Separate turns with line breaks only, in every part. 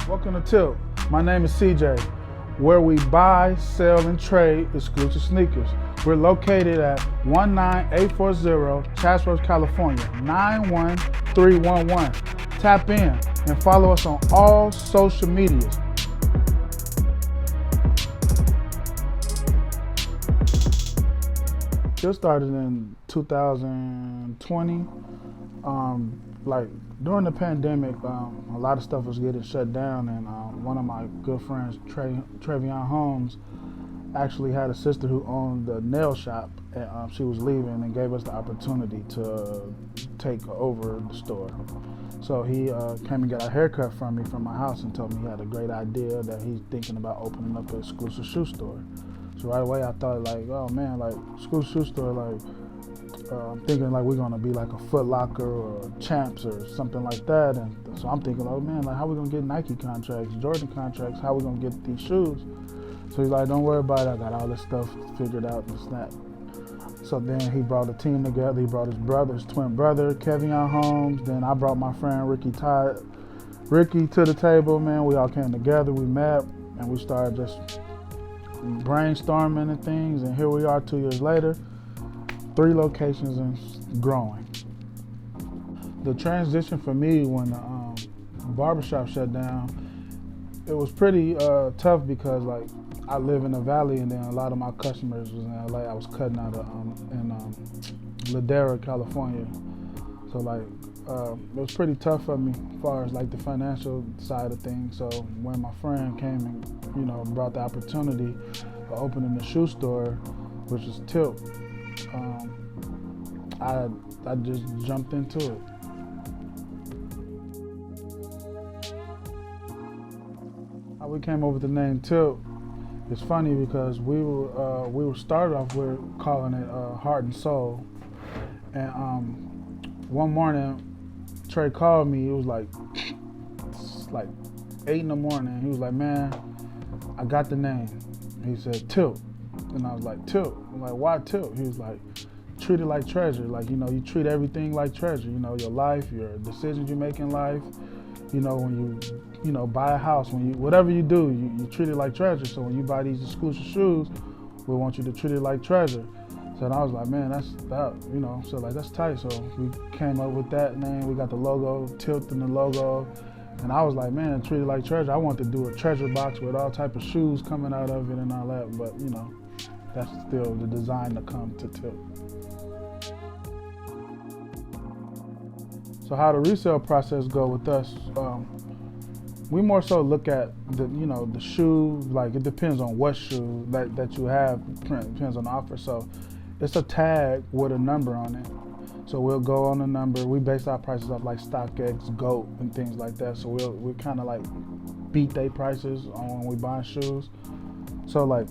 Welcome to T.I.L.T. My name is CJ, where we buy, sell, and trade exclusive sneakers. We're located at 19840 Chatsworth, California, 91311. Tap in and follow us on all social medias. Just started in 2020. Like during the pandemic, a lot of stuff was getting shut down, and one of my good friends, Trevion Holmes, actually had a sister who owned the nail shop, and she was leaving and gave us the opportunity to take over the store. So he came and got a haircut from me from my house and told me he had a great idea that he's thinking about opening up an exclusive shoe store. So right away I thought like, oh man, like exclusive shoe store, like I'm thinking like we're gonna be like a Foot Locker or Champs or something like that. And so I'm thinking, oh man, like how we gonna get Nike contracts, Jordan contracts, how we gonna get these shoes? So he's like, don't worry about it, I got all this stuff figured out and snap. So then he brought a team together. He brought his brother, his twin brother, Trevion Holmes. Then I brought my friend Ricky to the table, man. We all came together, we met, and we started just brainstorming and things. And here we are 2 years later, 3 locations and growing. The transition for me when the barbershop shut down, it was pretty tough because like I live in the valley, and then a lot of my customers was in LA. I was cutting out in Ladera, California. So like it was pretty tough for me as far as like the financial side of things. So when my friend came and brought the opportunity of opening the shoe store, which is T.I.L.T, I just jumped into it. How we came up with the name T.I.L.T, it's funny because we were started off with calling it Heart and Soul, and one morning Trey called me. It was like 8 in the morning. He was like, "Man, I got the name." He said T.I.L.T, and I was like, "T.I.L.T." I'm like, "Why T.I.L.T?" He was like, "Treat it like treasure. Like you treat everything like treasure. Your life, your decisions you make in life. When you buy a house, whatever you do, you treat it like treasure. So when you buy these exclusive shoes, we want you to treat it like treasure." So I was like, man, that's tight. So we came up with that name. We got the logo, T.I.L.T in the logo. And I was like, man, treat it like treasure. I want to do a treasure box with all type of shoes coming out of it and all that. But that's still the design to come to T.I.L.T. So how the resale process go with us? We more so look at the shoe. Like it depends on what shoe that you have. Depends on the offer. So it's a tag with a number on it. So we'll go on the number. We base our prices off like StockX, GOAT, and things like that. So we kind of like beat their prices on when we buy shoes. So like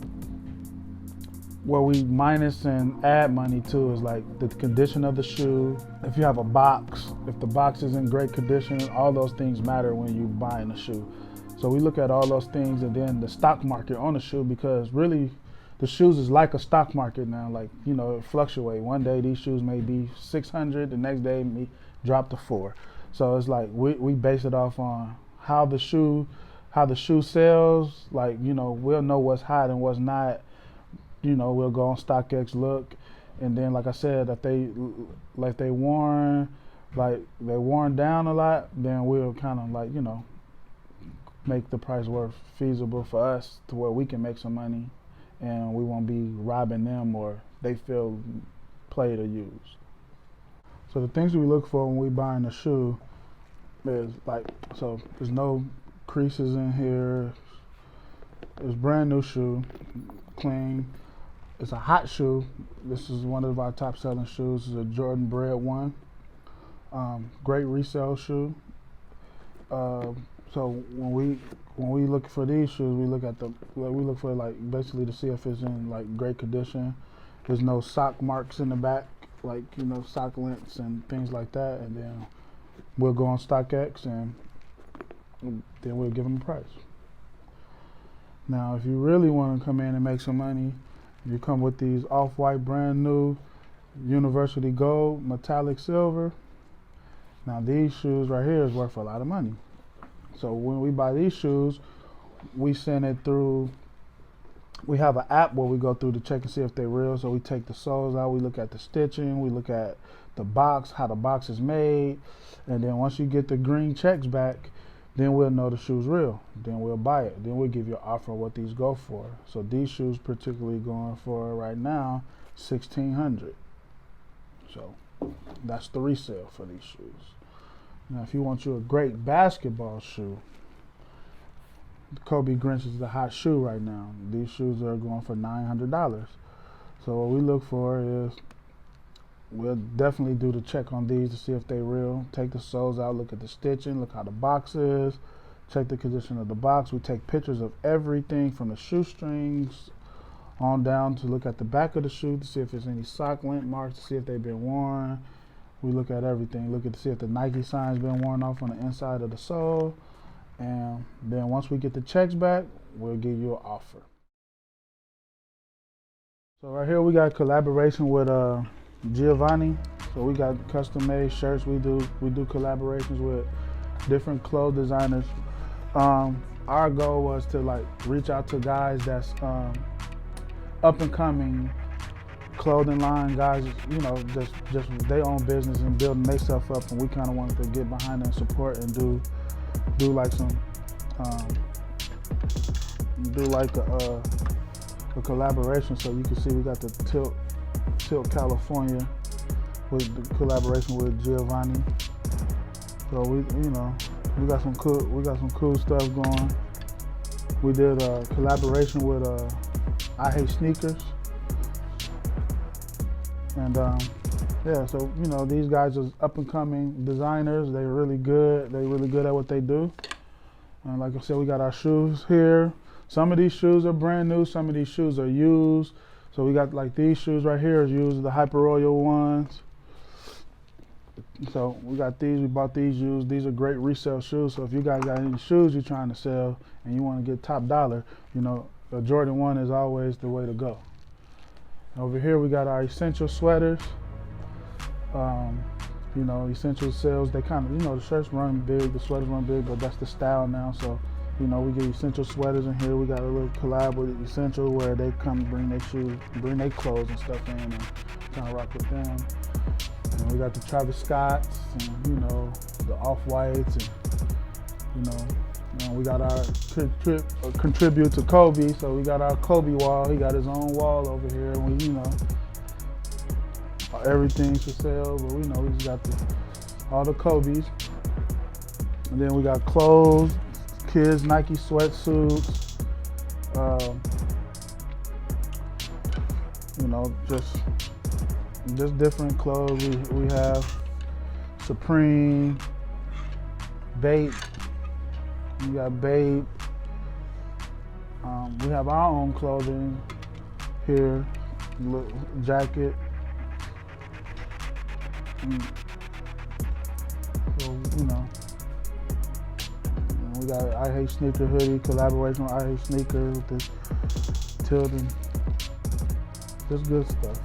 where we minus and add money to is like the condition of the shoe. If you have a box, if the box is in great condition, all those things matter when you're buying a shoe. So we look at all those things, and then the stock market on the shoe, because really the shoes is like a stock market now. Like it fluctuates. One day these shoes may be 600, the next day may drop to 4. So it's like we base it off on how the shoe sells. Like we'll know what's hot and what's not. We'll go on StockX, look, and then like I said, if they worn down a lot, then we'll kind of like make the price worth feasible for us to where we can make some money, and we won't be robbing them or they feel played or used. So the things we look for when we buying a shoe is so there's no creases in here. It's brand new shoe, clean. It's a hot shoe. This is one of our top selling shoes. It's a Jordan Bred 1. Great resale shoe. So when we look for these shoes, we look for like basically to see if it's in like great condition. There's no sock marks in the back, like sock links and things like that. And then we'll go on StockX, and then we'll give them a price. Now, if you really want to come in and make some money, you come with these off-white brand new University Gold metallic silver. Now these shoes right here is worth a lot of money. So when we buy these shoes, we send it through. We have an app where we go through to check and see if they're real. So we take the soles out, we look at the stitching, we look at the box, how the box is made, and then once you get the green checks back, then we'll know the shoe's real. Then we'll buy it. Then we'll give you an offer of what these go for. So these shoes particularly going for right now $1,600. So that's the resale for these shoes. Now if you want you a great basketball shoe, the Kobe Grinch is the hot shoe right now. These shoes are going for $900. So what we look for is, we'll definitely do the check on these to see if they're real. Take the soles out, look at the stitching, look how the box is, check the condition of the box. We take pictures of everything from the shoestrings on down to look at the back of the shoe to see if there's any sock lint marks, to see if they've been worn. We look at everything, look at to see if the Nike sign's been worn off on the inside of the sole. And then once we get the checks back, we'll give you an offer. So right here we got collaboration with Giovanni. So we got custom made shirts. We do collaborations with different clothes designers. Our goal was to like reach out to guys that's up and coming clothing line guys, you know, just their own business and building their stuff up, and we kind of wanted to get behind and support and do like some a collaboration. So you can see we got the T.I.L.T California with the collaboration with Giovanni. So we got some cool stuff going. We did a collaboration with I Hate Sneakers, and yeah, so these guys are up and coming designers. They're really good. They're really good at what they do. And like I said, we got our shoes here. Some of these shoes are brand new. Some of these shoes are used. So we got like these shoes right here is used, the Hyper Royal ones. So we got these. We bought these used. These are great resale shoes. So if you guys got any shoes you're trying to sell and you want to get top dollar, a Jordan 1 is always the way to go. Over here we got our essential sweaters. Essential sales, they kind of, the shirts run big, the sweaters run big, but that's the style now. So, we get essential sweaters in here. We got a little collab with Essential where they come bring their shoes, bring their clothes and stuff in and kind of rock with them. And we got the Travis Scotts and, the Off-Whites and we got our contribute to Kobe. So we got our Kobe wall. He got his own wall over here. And we, everything's for sale, but we just got all the Kobe's. And then we got clothes, kids, Nike sweatsuits, just different clothes. We have Supreme, Bape, we got Bape. We have our own clothing here, jacket. So, we got I Hate Sneaker hoodie, collaboration with I Hate Sneaker with the T.I.L.T. Just good stuff.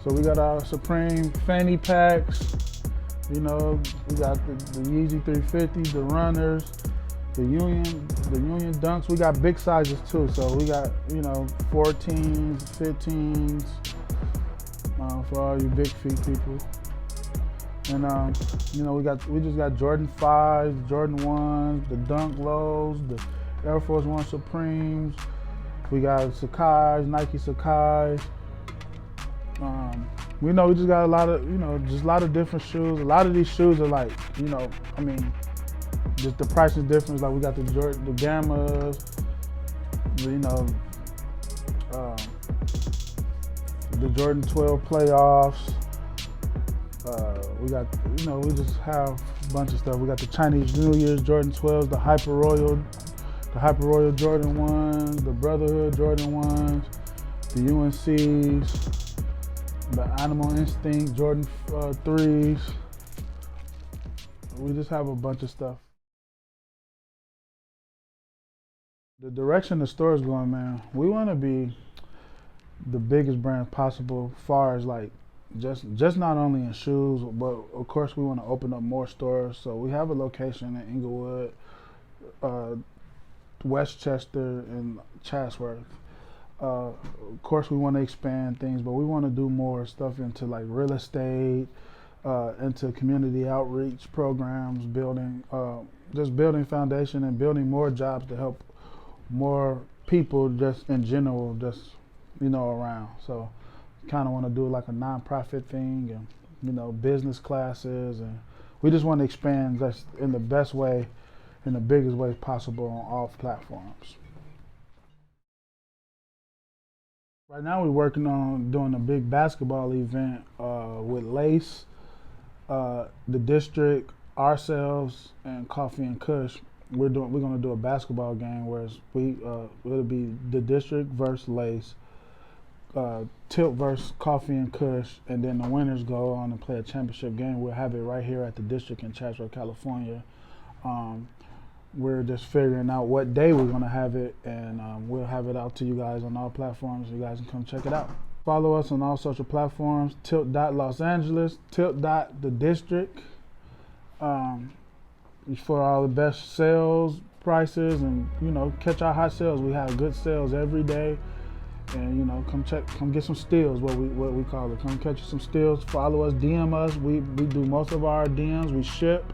So we got our Supreme fanny packs. We got the Yeezy 350, the runners, the Union Dunks. We got big sizes too. So we got 14s, 15s. For all you big feet people. And we just got Jordan 5s, Jordan 1s, the Dunk Lows, the Air Force One Supremes. We got Sakai's, Nike Sakai's. We just got a lot of, just a lot of different shoes. A lot of these shoes are like, just the price is different. Like we got the Gammas, the Jordan 12 playoffs. We got, we just have a bunch of stuff. We got the Chinese New Year's Jordan 12s, the Hyper Royal Jordan 1s, the Brotherhood Jordan 1s, the UNCs, the Animal Instinct Jordan 3s. We just have a bunch of stuff. The direction the store is going, man, we want to be the biggest brand possible as far as like just not only in shoes, but of course we want to open up more stores. So we have a location in Inglewood, uh, Westchester, and Chatsworth. Of course, we want to expand things, but we want to do more stuff into like real estate, into community outreach programs, building, just building foundation and building more jobs to help more people just in general, just, around. So kind of want to do like a nonprofit thing and, business classes. And we just want to expand just in the best way, in the biggest way possible on all platforms. Right now we're working on doing a big basketball event with Lace, the district, ourselves, and Coffee and Kush. We're going to do a basketball game where it'll be the district versus Lace, T.I.L.T versus Coffee and Kush, and then the winners go on and play a championship game. We'll have it right here at the district in Chatsworth, California. We're just figuring out what day we're going to have it, and we'll have it out to you guys on all platforms. You guys can come check it out. Follow us on all social platforms, T.I.L.T Los Angeles, T.I.L.T the district, for all the best sales prices, and catch our hot sales. We have good sales every day, and come get some steals, what we call it. Come catch some steals. Follow us, DM us. We do most of our DMs. We ship.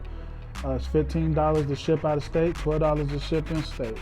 It's $15 to ship out of state, $12 to ship in state.